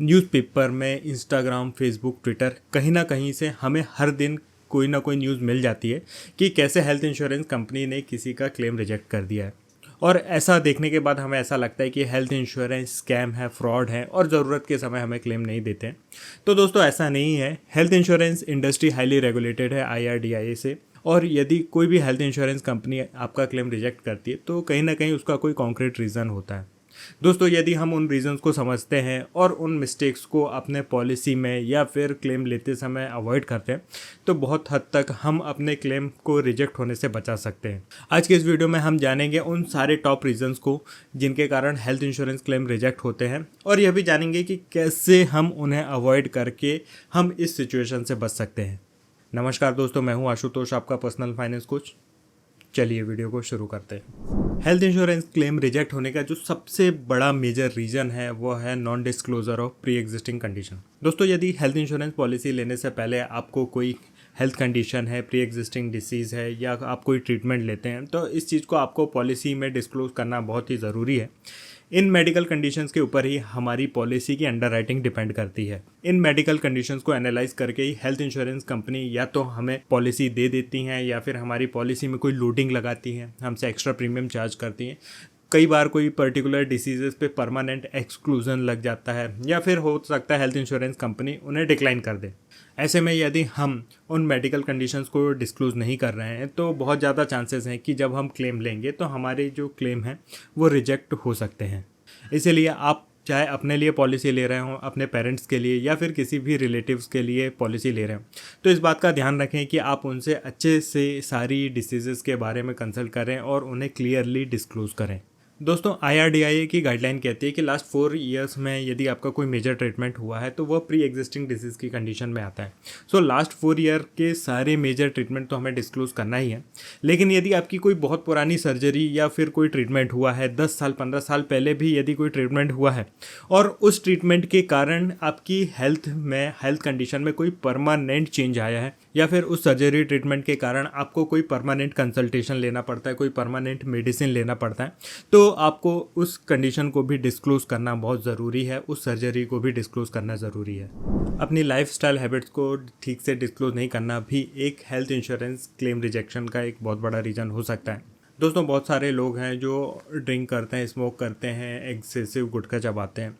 Newspaper में, Instagram, Facebook, Twitter, कहीं ना कहीं से हमें हर दिन कोई ना कोई न्यूज़ मिल जाती है कि कैसे हेल्थ इंश्योरेंस कंपनी ने किसी का क्लेम रिजेक्ट कर दिया है। और ऐसा देखने के बाद हमें ऐसा लगता है कि हेल्थ इंश्योरेंस स्कैम है, फ्रॉड है और ज़रूरत के समय हमें क्लेम नहीं देते हैं। तो दोस्तों ऐसा नहीं है। Health insurance industry highly regulated है IRDAI से, और यदि कोई भी हेल्थ इंश्योरेंस कंपनी आपका क्लेम रिजेक्ट करती है तो कहीं ना कहीं उसका कोई कॉन्क्रीट रीज़न होता है। दोस्तों यदि हम उन रीजंस को समझते हैं और उन मिस्टेक्स को अपने पॉलिसी में या फिर क्लेम लेते समय अवॉइड करते हैं तो बहुत हद तक हम अपने क्लेम को रिजेक्ट होने से बचा सकते हैं। आज के इस वीडियो में हम जानेंगे उन सारे टॉप रीजंस को जिनके कारण हेल्थ इंश्योरेंस क्लेम रिजेक्ट होते हैं, और यह भी जानेंगे कि कैसे हम उन्हें अवॉइड करके हम इस सिचुएशन से बच सकते हैं। नमस्कार दोस्तों, मैं हूं आशुतोष, आपका पर्सनल फाइनेंस कोच। चलिए वीडियो को शुरू करते हैं। हेल्थ इंश्योरेंस क्लेम रिजेक्ट होने का जो सबसे बड़ा मेजर रीज़न है वो है non disclosure of pre existing condition. दोस्तों यदि हेल्थ इंश्योरेंस पॉलिसी लेने से पहले आपको कोई हेल्थ कंडीशन है, प्री एग्जिस्टिंग डिसीज़ है या आप कोई ट्रीटमेंट लेते हैं तो इस चीज़ को आपको पॉलिसी में डिस्क्लोज करना बहुत ही ज़रूरी है। इन मेडिकल कंडीशंस के ऊपर ही हमारी पॉलिसी की अंडरराइटिंग डिपेंड करती है। इन मेडिकल कंडीशंस को एनालाइज करके ही हेल्थ इंश्योरेंस कंपनी या तो हमें पॉलिसी दे देती हैं या फिर हमारी पॉलिसी में कोई लोडिंग लगाती हैं, हमसे एक्स्ट्रा प्रीमियम चार्ज करती हैं। कई बार कोई पर्टिकुलर डिसीजेस पे परमानेंट एक्सक्लूजन लग जाता है या फिर हो सकता है हेल्थ इंश्योरेंस कंपनी उन्हें डिक्लाइन कर दे। ऐसे में यदि हम उन मेडिकल कंडीशंस को डिस्क्लोज नहीं कर रहे हैं तो बहुत ज़्यादा चांसेस हैं कि जब हम क्लेम लेंगे तो हमारे जो क्लेम हैं वो रिजेक्ट हो सकते हैं। इसीलिए आप चाहे अपने लिए पॉलिसी ले रहे हों, अपने पेरेंट्स के लिए या फिर किसी भी रिलेटिव्स के लिए पॉलिसी ले रहे हों, तो इस बात का ध्यान रखें कि आप उनसे अच्छे से सारी डिसीज़ेस के बारे में कंसल्ट करें और उन्हें क्लियरली डिस्क्लोज करें। दोस्तों IRDAI की गाइडलाइन कहती है कि लास्ट 4 ईयर्स में यदि आपका कोई मेजर ट्रीटमेंट हुआ है तो वह प्री एग्जिस्टिंग डिसीज़ की कंडीशन में आता है। सो लास्ट 4 ईयर के सारे मेजर ट्रीटमेंट तो हमें डिस्क्लोज करना ही है। लेकिन यदि आपकी कोई बहुत पुरानी सर्जरी या फिर कोई ट्रीटमेंट हुआ है, 10 साल 15 साल पहले भी यदि कोई ट्रीटमेंट हुआ है और उस ट्रीटमेंट के कारण आपकी हेल्थ कंडीशन में कोई परमानेंट चेंज आया है या फिर उस सर्जरी ट्रीटमेंट के कारण आपको कोई परमानेंट कंसल्टेशन लेना पड़ता है, कोई परमानेंट मेडिसिन लेना पड़ता है, तो आपको उस कंडीशन को भी डिस्क्लोज करना बहुत ज़रूरी है, उस सर्जरी को भी डिस्क्लोज करना ज़रूरी है। अपनी लाइफस्टाइल हैबिट्स को ठीक से डिस्क्लोज नहीं करना भी एक हेल्थ इंश्योरेंस क्लेम रिजेक्शन का एक बहुत बड़ा रीज़न हो सकता है। दोस्तों बहुत सारे लोग हैं जो ड्रिंक करते हैं, स्मोक करते हैं, एक्सेसिव गुटखा चबाते हैं।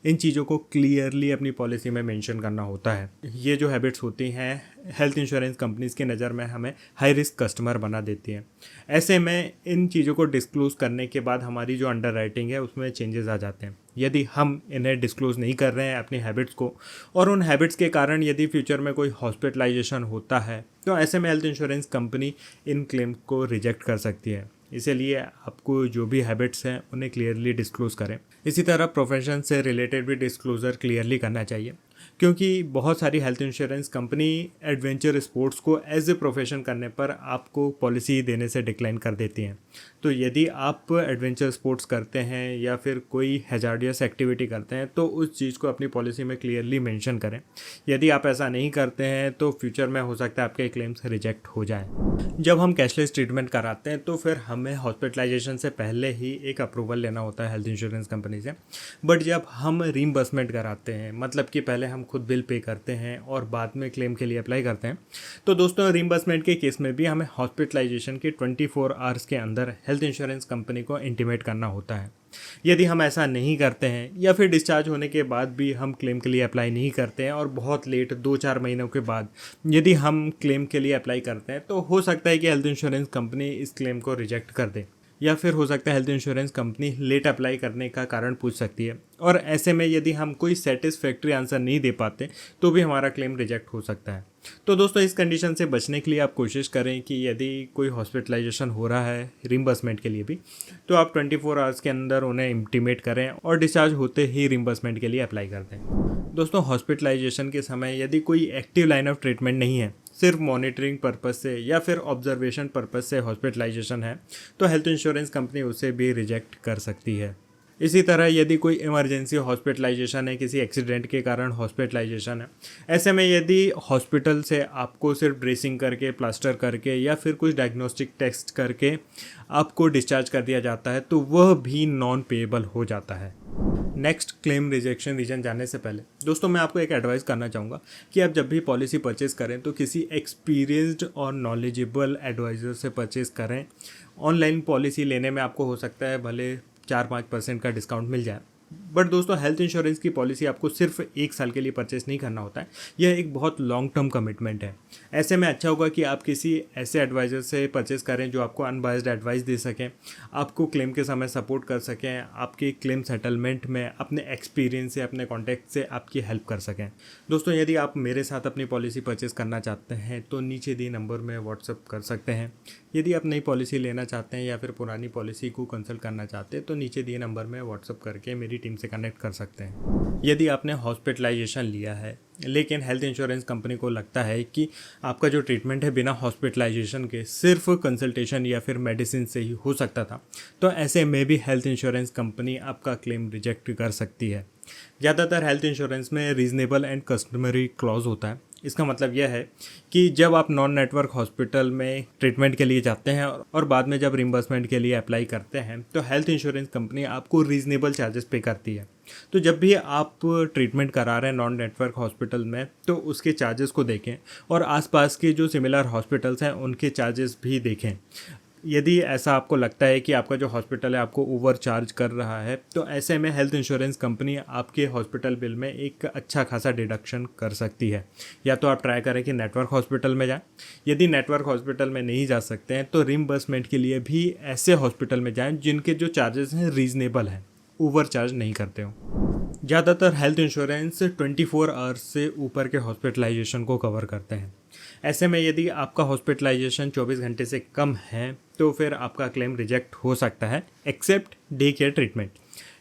इन चीज़ों को क्लियरली अपनी पॉलिसी में मेंशन करना होता है। ये जो हैबिट्स होती हैं हेल्थ इंश्योरेंस कंपनीज़ की नज़र में हमें हाई रिस्क कस्टमर बना देती हैं। ऐसे में इन चीज़ों को डिस्क्लोज़ करने के बाद हमारी जो अंडरराइटिंग है उसमें चेंजेस आ जाते हैं। यदि हम इन्हें डिस्क्लोज़ नहीं कर रहे हैं अपनी हैबिट्स को, और उन हैबिट्स के कारण यदि फ्यूचर में कोई हॉस्पिटलाइजेशन होता है तो ऐसे में हेल्थ इंश्योरेंस कंपनी इन क्लेम को रिजेक्ट कर सकती है। इसीलिए आपको जो भी हैबिट्स हैं उन्हें क्लियरली डिस्क्लोज़ करें। इसी तरह प्रोफेशन से रिलेटेड भी डिस्क्लोज़र क्लियरली करना चाहिए, क्योंकि बहुत सारी health insurance company adventure sports को एज ए प्रोफेशन करने पर आपको पॉलिसी देने से डिक्लाइन कर देती हैं। तो यदि आप एडवेंचर स्पोर्ट्स करते हैं या फिर कोई हैजार्डियस एक्टिविटी करते हैं तो उस चीज़ को अपनी पॉलिसी में क्लियरली मेंशन करें। यदि आप ऐसा नहीं करते हैं तो फ्यूचर में हो सकता है आपके क्लेम्स रिजेक्ट हो जाएं। जब हम कैशलेस ट्रीटमेंट कराते हैं तो फिर हमें हॉस्पिटलाइजेशन से पहले ही एक अप्रूवल लेना होता है हेल्थ इंश्योरेंस कंपनी से। बट जब हम रीइंबर्समेंट कराते हैं, मतलब कि पहले हम खुद बिल पे करते हैं और बाद में क्लेम के लिए अप्लाई करते हैं, तो दोस्तों रीइंबर्समेंट के केस में भी हमें हॉस्पिटलाइजेशन के 24 आवर्स के अंदर हेल्थ इंश्योरेंस कंपनी को इंटीमेट करना होता है। यदि हम ऐसा नहीं करते हैं या फिर डिस्चार्ज होने के बाद भी हम क्लेम के लिए अप्लाई नहीं करते हैं और बहुत लेट 2-4 महीनों के बाद यदि हम क्लेम के लिए अप्लाई करते हैं तो हो सकता है कि हेल्थ इंश्योरेंस कंपनी इस क्लेम को रिजेक्ट कर दे, या फिर हो सकता है health insurance company late apply करने का कारण पूछ सकती है। और ऐसे में यदि हम कोई सेटिस्फैक्ट्री आंसर नहीं दे पाते तो भी हमारा क्लेम रिजेक्ट हो सकता है। तो दोस्तों इस कंडीशन से बचने के लिए आप कोशिश करें कि यदि कोई हॉस्पिटलाइजेशन हो रहा है रिम्बर्समेंट के लिए भी, तो आप 24 आवर्स के अंदर उन्हें इंटीमेट करें और डिस्चार्ज होते ही रिम्बर्समेंट के लिए अप्लाई कर दें। दोस्तों हॉस्पिटलाइजेशन के समय यदि कोई एक्टिव लाइन ऑफ ट्रीटमेंट नहीं है, सिर्फ मॉनिटरिंग पर्पस से या फिर ऑब्जर्वेशन पर्पस से हॉस्पिटलाइजेशन है, तो हेल्थ इंश्योरेंस कंपनी उसे भी रिजेक्ट कर सकती है। इसी तरह यदि कोई इमरजेंसी हॉस्पिटलाइजेशन है, किसी एक्सीडेंट के कारण हॉस्पिटलाइजेशन है, ऐसे में यदि हॉस्पिटल से आपको सिर्फ ड्रेसिंग करके, प्लास्टर करके या फिर कुछ डायग्नोस्टिक टेस्ट करके आपको डिस्चार्ज कर दिया जाता है तो वह भी नॉन पेएबल हो जाता है। नेक्स्ट, क्लेम रिजेक्शन रीजन जानने से पहले दोस्तों मैं आपको एक एडवाइस करना चाहूँगा कि आप जब भी पॉलिसी परचेज़ करें तो किसी एक्सपीरियंस्ड और नॉलेजेबल एडवाइज़र से परचेज़ करें। ऑनलाइन पॉलिसी लेने में आपको हो सकता है भले 4-5% का डिस्काउंट मिल जाए, बट दोस्तों हेल्थ इंश्योरेंस की पॉलिसी आपको सिर्फ 1 साल के लिए परचेस नहीं करना होता है, यह एक बहुत लॉन्ग टर्म कमिटमेंट है। ऐसे में अच्छा होगा कि आप किसी ऐसे एडवाइज़र से परचेस करें जो आपको अनबायस्ड एडवाइस दे सकें, आपको क्लेम के समय सपोर्ट कर सकें, आपके क्लेम सेटलमेंट में अपने एक्सपीरियंस से, अपने कॉन्टैक्ट से आपकी हेल्प कर सकें। दोस्तों यदि आप मेरे साथ अपनी पॉलिसी परचेस करना चाहते हैं तो नीचे दिए नंबर में व्हाट्सअप कर सकते हैं। यदि आप नई पॉलिसी लेना चाहते हैं या फिर पुरानी पॉलिसी को कंसल्ट करना चाहते हैं तो नीचे दिए नंबर में व्हाट्सअप करके मेरी टीम से कनेक्ट कर सकते हैं। यदि आपने हॉस्पिटलाइजेशन लिया है लेकिन हेल्थ इंश्योरेंस कंपनी को लगता है कि आपका जो ट्रीटमेंट है बिना हॉस्पिटलाइजेशन के सिर्फ कंसल्टेशन या फिर मेडिसिन से ही हो सकता था, तो ऐसे में भी हेल्थ इंश्योरेंस कंपनी आपका क्लेम रिजेक्ट कर सकती है। ज़्यादातर हेल्थ इंश्योरेंस में रीजनेबल एंड कस्टमरी क्लॉज होता है। इसका मतलब यह है कि जब आप नॉन नेटवर्क हॉस्पिटल में ट्रीटमेंट के लिए जाते हैं और बाद में जब रिम्बर्समेंट के लिए अप्लाई करते हैं तो हेल्थ इंश्योरेंस कंपनी आपको रीजनेबल चार्जेस पे करती है। तो जब भी आप ट्रीटमेंट करा रहे हैं नॉन नेटवर्क हॉस्पिटल में तो उसके चार्जेस को देखें और आसपास के जो सिमिलर हॉस्पिटल्स हैं उनके चार्जेस भी देखें। यदि ऐसा आपको लगता है कि आपका जो हॉस्पिटल है आपको ओवर चार्ज कर रहा है तो ऐसे में हेल्थ इंश्योरेंस कंपनी आपके हॉस्पिटल बिल में एक अच्छा खासा डिडक्शन कर सकती है। या तो आप ट्राई करें कि नेटवर्क हॉस्पिटल में जाएं, यदि नेटवर्क हॉस्पिटल में नहीं जा सकते हैं तो रिम्बर्समेंट के लिए भी ऐसे हॉस्पिटल में जाएं जिनके जो चार्जेस हैं रीजनेबल हैं, ओवर चार्ज नहीं करते हो। ज़्यादातर हेल्थ इंश्योरेंस 24 आवर्स से ऊपर के हॉस्पिटलाइजेशन को कवर करते हैं। ऐसे में यदि आपका हॉस्पिटलाइजेशन 24 घंटे से कम है तो फिर आपका क्लेम रिजेक्ट हो सकता है, except day care treatment.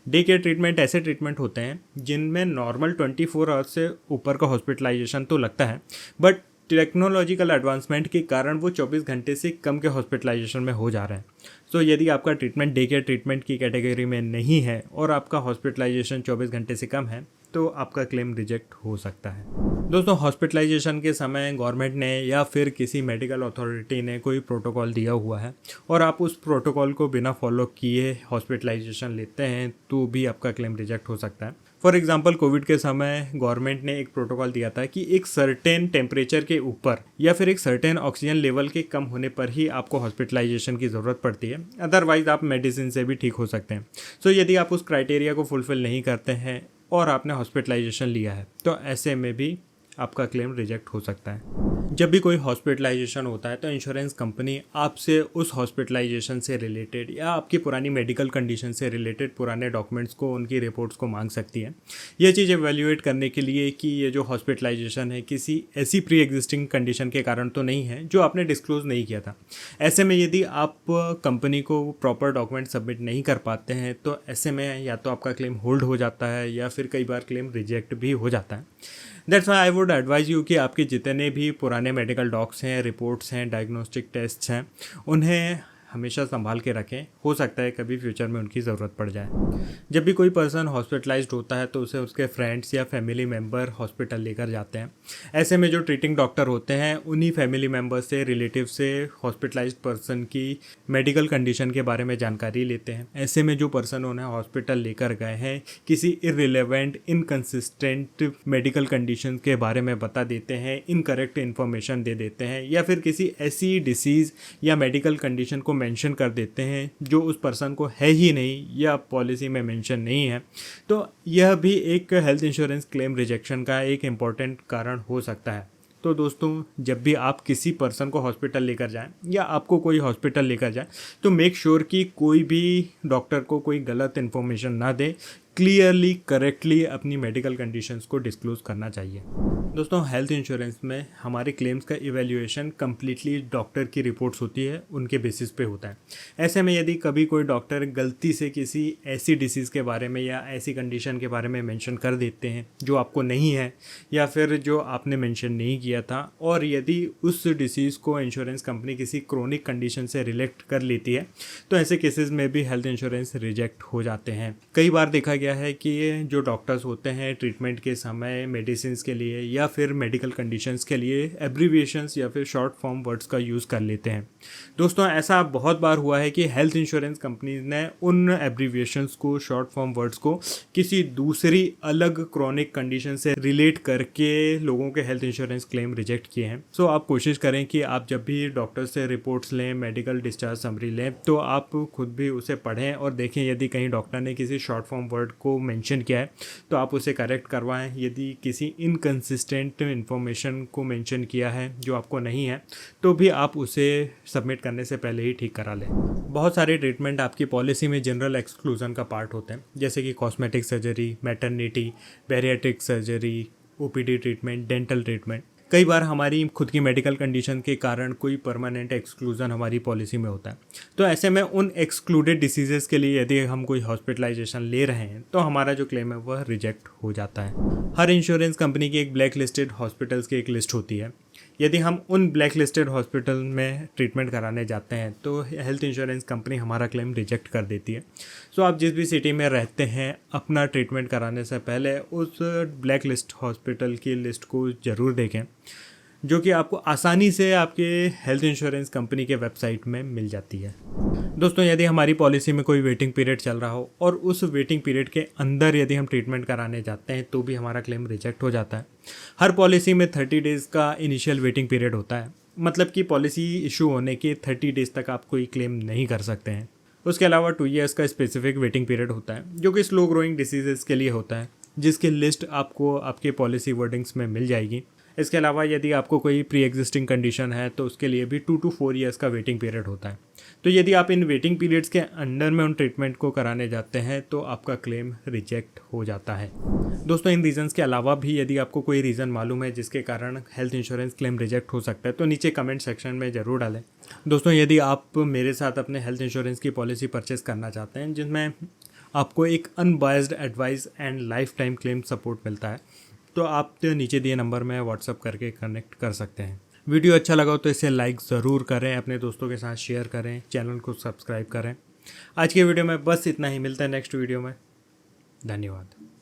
Day care treatment ऐसे ट्रीटमेंट होते हैं जिनमें नॉर्मल 24 आवर्स से ऊपर का हॉस्पिटलाइजेशन तो लगता है, बट टेक्नोलॉजिकल एडवांसमेंट के कारण वो 24 घंटे से कम के हॉस्पिटलाइजेशन में हो जा रहा है। तो यदि आपका ट्रीटमेंट डे केयर ट्रीटमेंट की कैटेगरी में नहीं है और आपका हॉस्पिटलाइजेशन 24 घंटे से कम है तो आपका क्लेम रिजेक्ट हो सकता है। दोस्तों हॉस्पिटलाइजेशन के समय गवर्नमेंट ने या फिर किसी मेडिकल अथॉरिटी ने कोई प्रोटोकॉल दिया हुआ है और आप उस प्रोटोकॉल को बिना फॉलो किए हॉस्पिटलाइजेशन लेते हैं तो भी आपका क्लेम रिजेक्ट हो सकता है। फॉर एग्जांपल कोविड के समय गवर्नमेंट ने एक प्रोटोकॉल दिया था कि एक सर्टेन टेम्परेचर के ऊपर या फिर एक सर्टेन ऑक्सीजन लेवल के कम होने पर ही आपको हॉस्पिटलाइजेशन की ज़रूरत पड़ती है, अदरवाइज आप मेडिसिन से भी ठीक हो सकते हैं। सो यदि आप उस क्राइटेरिया को फुलफिल नहीं करते हैं और आपने हॉस्पिटलाइजेशन लिया है तो ऐसे में भी आपका क्लेम रिजेक्ट हो सकता है। जब भी कोई हॉस्पिटलाइजेशन होता है तो इंश्योरेंस कंपनी आपसे उस हॉस्पिटलाइजेशन से रिलेटेड या आपकी पुरानी मेडिकल कंडीशन से रिलेटेड पुराने डॉक्यूमेंट्स को, उनकी रिपोर्ट्स को मांग सकती है। ये चीज़ एवेल्यूएट करने के लिए कि ये जो हॉस्पिटलाइजेशन है किसी ऐसी प्री एग्जिस्टिंग कंडीशन के कारण तो नहीं है जो आपने डिस्क्लोज नहीं किया था। ऐसे में यदि आप कंपनी को प्रॉपर डॉक्यूमेंट सबमिट नहीं कर पाते हैं तो ऐसे में या तो आपका क्लेम होल्ड हो जाता है या फिर कई बार क्लेम रिजेक्ट भी हो जाता है। That's why I would advise you कि आपके जितने भी पुराने मेडिकल डॉक्स हैं, रिपोर्ट्स हैं, डायग्नोस्टिक टेस्ट्स हैं, उन्हें हमेशा संभाल के रखें। हो सकता है कभी फ्यूचर में उनकी ज़रूरत पड़ जाए। जब भी कोई पर्सन हॉस्पिटलाइज्ड होता है तो उसे उसके फ्रेंड्स या फैमिली मेम्बर हॉस्पिटल लेकर जाते हैं। ऐसे में जो ट्रीटिंग डॉक्टर होते हैं उन्हीं फैमिली मेम्बर से, रिलेटिव से हॉस्पिटलाइज्ड पर्सन की मेडिकल कंडीशन के बारे में जानकारी लेते हैं। ऐसे में जो पर्सन उन्हें हॉस्पिटल लेकर गए हैं किसी इररिलेवेंट, इनकन्सिस्टेंट मेडिकल कंडीशन के बारे में बता देते हैं, इनकरेक्ट इन्फॉर्मेशन दे देते हैं या फिर किसी ऐसी डिसीज़ या मेडिकल कंडीशन को मेंशन कर देते हैं जो उस पर्सन को है ही नहीं या पॉलिसी में मेंशन नहीं है, तो यह भी एक हेल्थ इंश्योरेंस क्लेम रिजेक्शन का एक इम्पॉर्टेंट कारण हो सकता है। तो दोस्तों जब भी आप किसी पर्सन को हॉस्पिटल लेकर जाएं या आपको कोई हॉस्पिटल लेकर जाए तो मेक श्योर कि कोई भी डॉक्टर को कोई गलत इन्फॉर्मेशन ना दे, क्लियरली, करेक्टली अपनी मेडिकल कंडीशंस को डिस्क्लोज करना चाहिए। दोस्तों हेल्थ इंश्योरेंस में हमारे क्लेम्स का इवैल्यूएशन कम्प्लीटली डॉक्टर की रिपोर्ट्स होती है, उनके बेसिस पे होता है। ऐसे में यदि कभी कोई डॉक्टर गलती से किसी ऐसी डिसीज़ के बारे में या ऐसी कंडीशन के बारे में मेंशन कर देते हैं जो आपको नहीं है या फिर जो आपने मेंशन नहीं किया था, और यदि उस डिसीज़ को इंश्योरेंस कंपनी किसी क्रोनिक कंडीशन से रिलेट कर लेती है, तो ऐसे केसेस में भी हेल्थ इंश्योरेंस रिजेक्ट हो जाते हैं। कई बार देखा गया है कि ये जो डॉक्टर्स होते हैं ट्रीटमेंट के समय मेडिसिन के लिए या फिर मेडिकल कंडीशंस के लिए एब्रीविएशंस या फिर शॉर्ट फॉर्म वर्ड्स का यूज़ कर लेते हैं। दोस्तों ऐसा बहुत बार हुआ है कि हेल्थ इंश्योरेंस कंपनीज ने उन एब्रीविएशंस को, शॉर्ट फॉर्म वर्ड्स को किसी दूसरी अलग क्रॉनिक कंडीशन से रिलेट करके लोगों के हेल्थ इंश्योरेंस क्लेम रिजेक्ट किए हैं। सो आप कोशिश करें कि आप जब भी डॉक्टर से रिपोर्ट्स लें, मेडिकल डिस्चार्ज समरी लें, तो आप खुद भी उसे पढ़ें और देखें यदि कहीं डॉक्टर ने किसी शॉर्ट फॉर्म वर्ड को मेंशन किया है तो आप उसे करेक्ट करवाएं। यदि किसी इनकंसिस्टेंट इन्फॉर्मेशन को मेंशन किया है जो आपको नहीं है, तो भी आप उसे सबमिट करने से पहले ही ठीक करा लें। बहुत सारे ट्रीटमेंट आपकी पॉलिसी में जनरल एक्सक्लूजन का पार्ट होते हैं, जैसे कि cosmetic surgery, maternity, bariatric surgery, OPD treatment, dental treatment. कई बार हमारी खुद की मेडिकल कंडीशन के कारण कोई परमानेंट एक्सक्लूजन हमारी पॉलिसी में होता है, तो ऐसे में उन एक्सक्लूडेड डिसीजेस के लिए यदि हम कोई हॉस्पिटलाइजेशन ले रहे हैं तो हमारा जो क्लेम है वह रिजेक्ट हो जाता है। हर इंश्योरेंस कंपनी की एक ब्लैक लिस्टेड हॉस्पिटल्स की एक लिस्ट होती है। यदि हम उन ब्लैक लिस्टेड हॉस्पिटल में ट्रीटमेंट कराने जाते हैं तो हेल्थ इंश्योरेंस कंपनी हमारा क्लेम रिजेक्ट कर देती है। सो आप जिस भी सिटी में रहते हैं, अपना ट्रीटमेंट कराने से पहले उस ब्लैक लिस्ट हॉस्पिटल की लिस्ट को ज़रूर देखें, जो कि आपको आसानी से आपके हेल्थ इंश्योरेंस कंपनी के वेबसाइट में मिल जाती है। दोस्तों यदि हमारी पॉलिसी में कोई वेटिंग पीरियड चल रहा हो और उस वेटिंग पीरियड के अंदर यदि हम ट्रीटमेंट कराने जाते हैं तो भी हमारा क्लेम रिजेक्ट हो जाता है। हर पॉलिसी में 30 डेज़ का इनिशियल वेटिंग पीरियड होता है, मतलब कि पॉलिसी इशू होने के 30 डेज़ तक आप कोई क्लेम नहीं कर सकते हैं। उसके अलावा 2 ईयर्स का स्पेसिफिक वेटिंग पीरियड होता है जो कि स्लो ग्रोइंग डिसीजेस के लिए होता है, जिसकी लिस्ट आपको आपके पॉलिसी वर्डिंग्स में मिल जाएगी। इसके अलावा यदि आपको कोई प्री एग्जिस्टिंग कंडीशन है तो उसके लिए भी 2 to 4 ईयर्स का वेटिंग पीरियड होता है। तो यदि आप इन वेटिंग पीरियड्स के अंडर में उन ट्रीटमेंट को कराने जाते हैं तो आपका क्लेम रिजेक्ट हो जाता है। दोस्तों इन रीज़न्स के अलावा भी यदि आपको कोई रीज़न मालूम है जिसके कारण हेल्थ इंश्योरेंस क्लेम रिजेक्ट हो सकता है तो नीचे कमेंट सेक्शन में ज़रूर डालें। दोस्तों यदि आप मेरे साथ अपने हेल्थ इंश्योरेंस की पॉलिसी परचेस करना चाहते हैं जिसमें आपको एक unbiased advice and life time claim support मिलता है, तो आप नीचे दिए नंबर में व्हाट्सअप करके कनेक्ट कर सकते हैं। वीडियो अच्छा लगा हो तो इसे लाइक ज़रूर करें, अपने दोस्तों के साथ शेयर करें, चैनल को सब्सक्राइब करें। आज के वीडियो में बस इतना ही, मिलता है नेक्स्ट वीडियो में। धन्यवाद।